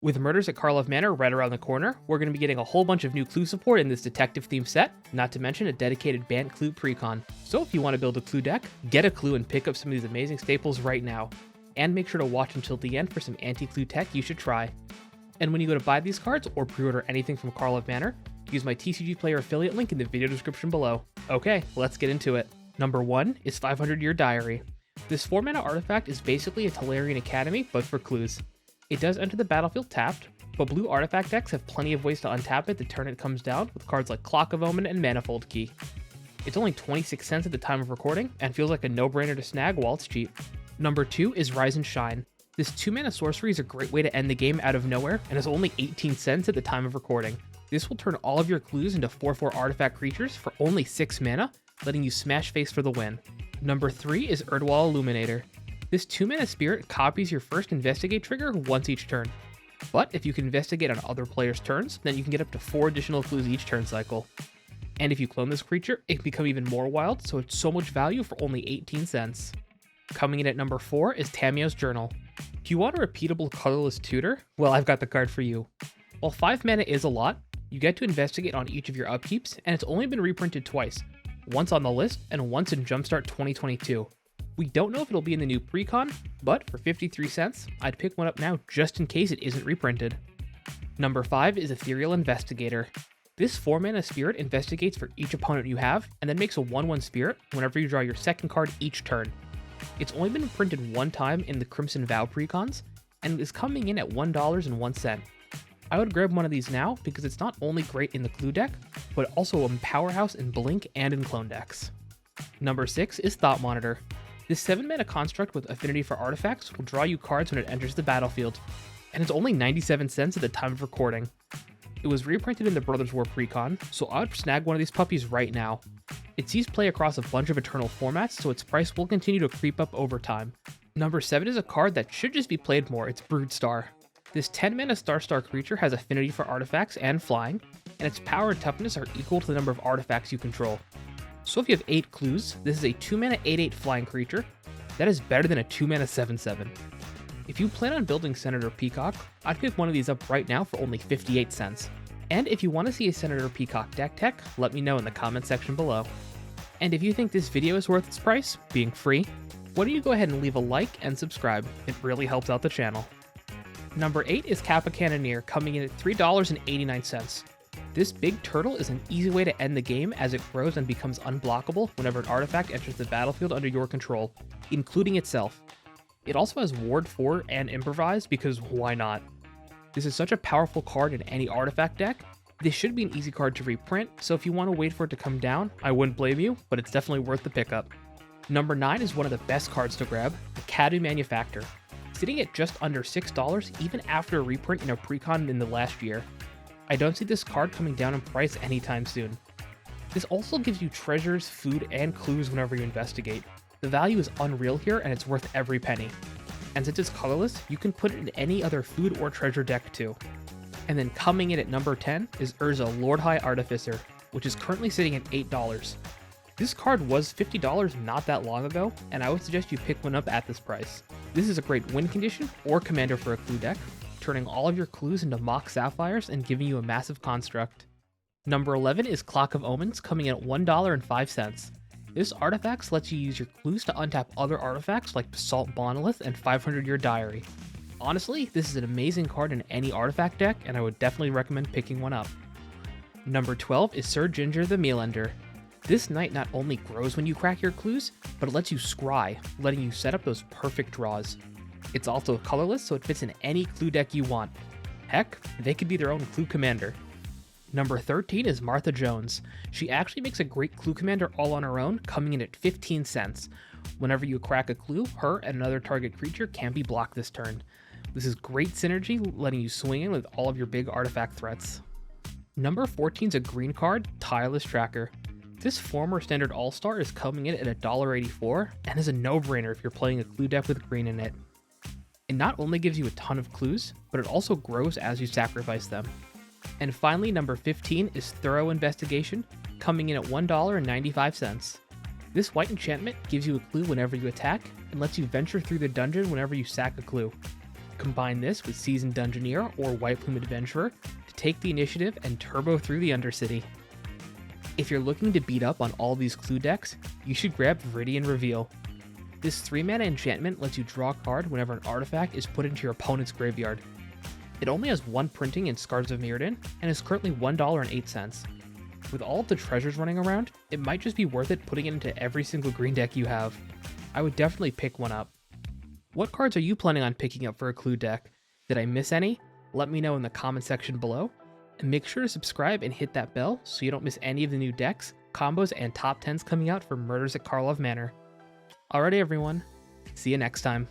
With Murders at Karlov Manor right around the corner, we're going to be getting a whole bunch of new clue support in this detective-themed set, not to mention a dedicated banned clue precon. So if you want to build a clue deck, get a clue and pick up some of these amazing staples right now. And make sure to watch until the end for some anti-clue tech you should try. And when you go to buy these cards or pre-order anything from Karlov Manor, use my TCG Player affiliate link in the video description below. Okay, let's get into it. Number 1 is 500 Year Diary. This 4-mana artifact is basically a Tolarian Academy, but for clues. It does enter the battlefield tapped, but blue artifact decks have plenty of ways to untap it the turn it comes down with cards like Clock of Omen and Manifold Key. It's only 26 cents at the time of recording, and feels like a no-brainer to snag while it's cheap. Number 2 is Rise and Shine. This 2-mana sorcery is a great way to end the game out of nowhere, and is only 18 cents at the time of recording. This will turn all of your clues into 4/4 artifact creatures for only 6 mana, letting you smash face for the win. Number 3 is ERD WallIlluminator. This 2-mana spirit copies your first investigate trigger once each turn. But if you can investigate on other players' turns, then you can get up to 4 additional clues each turn cycle. And if you clone this creature, it can become even more wild, so it's so much value for only 18 cents. Coming in at number 4 is Tamamos Journal. Do you want a repeatable colorless tutor? Well, I've got the card for you. While 5 mana is a lot, you get to investigate on each of your upkeeps, and it's only been reprinted twice. Once on the list, and once in Jumpstart 2022. We don't know if it'll be in the new precon, but for 53 cents, I'd pick one up now just in case it isn't reprinted. Number 5 is Ethereal Investigator. This 4-mana spirit investigates for each opponent you have, and then makes a 1/1 spirit whenever you draw your second card each turn. It's only been printed one time in the Crimson Vow precons, and is coming in at $1.01. I would grab one of these now because it's not only great in the clue deck, but also a powerhouse in Blink and in clone decks. Number 6 is Thought Monitor. This 7-mana construct with affinity for artifacts will draw you cards when it enters the battlefield, and it's only 97 cents at the time of recording. It was reprinted in the Brothers War precon, so I would snag one of these puppies right now. It sees play across a bunch of Eternal formats, so its price will continue to creep up over time. Number 7 is a card that should just be played more, it's Broodstar. This 10-mana Star creature has affinity for artifacts and flying, and its power and toughness are equal to the number of artifacts you control. So if you have 8 clues, this is a 2-mana 8/8 flying creature. That is better than a 2-mana 7/7. If you plan on building Senator Peacock, I'd pick one of these up right now for only 58 cents. And if you want to see a Senator Peacock deck tech, let me know in the comment section below. And if you think this video is worth its price, being free, why don't you go ahead and leave a like and subscribe, it really helps out the channel. Number 8 is Kappa Cane, coming in at $3.89. This big turtle is an easy way to end the game as it grows and becomes unblockable whenever an artifact enters the battlefield under your control, including itself. It also has Ward 4 and Improvise because why not? This is such a powerful card in any artifact deck. This should be an easy card to reprint, so if you want to wait for it to come down, I wouldn't blame you, but it's definitely worth the pickup. Number 9 is one of the best cards to grab, the Cadmium Manufactor. Sitting at just under $6 even after a reprint in a precon in the last year. I don't see this card coming down in price anytime soon. This also gives you treasures, food, and clues whenever you investigate. The value is unreal here and it's worth every penny. And since it's colorless, you can put it in any other food or treasure deck too. And then coming in at number 10 is Urza Lord High Artificer, which is currently sitting at $8. This card was $50 not that long ago, and I would suggest you pick one up at this price. This is a great win condition or commander for a clue deck, turning all of your clues into mock sapphires and giving you a massive construct. Number 11 is Clock of Omens, coming in at $1.05. This artifact lets you use your clues to untap other artifacts like Basalt Monolith and 500 Year Diary. Honestly, this is an amazing card in any artifact deck, and I would definitely recommend picking one up. Number 12 is Sir Ginger the Mealender. This knight not only grows when you crack your clues, but it lets you scry, letting you set up those perfect draws. It's also colorless, so it fits in any clue deck you want. Heck, they could be their own clue commander. Number 13 is Martha Jones. She actually makes a great clue commander all on her own, coming in at 15 cents. Whenever you crack a clue, her and another target creature can be blocked this turn. This is great synergy, letting you swing in with all of your big artifact threats. Number 14 is a green card, Tieless Tracker. This former standard all-star is coming in at $1.84 and is a no-brainer if you're playing a clue deck with green in it. It not only gives you a ton of clues, but it also grows as you sacrifice them. And finally, number 15 is Thorough Investigation, coming in at $1.95. This white enchantment gives you a clue whenever you attack, and lets you venture through the dungeon whenever you sack a clue. Combine this with Seasoned Dungeoneer or White Plume Adventurer to take the initiative and turbo through the Undercity. If you're looking to beat up on all these clue decks, you should grab Viridian Reveal. This 3-mana enchantment lets you draw a card whenever an artifact is put into your opponent's graveyard. It only has 1 printing in Scars of Mirrodin and is currently $1.08. With all of the treasures running around, it might just be worth it putting it into every single green deck you have. I would definitely pick one up. What cards are you planning on picking up for a clue deck? Did I miss any? Let me know in the comment section below. And make sure to subscribe and hit that bell so you don't miss any of the new decks, combos, and top 10s coming out for Murders at Karlov Manor. Alrighty everyone, see you next time.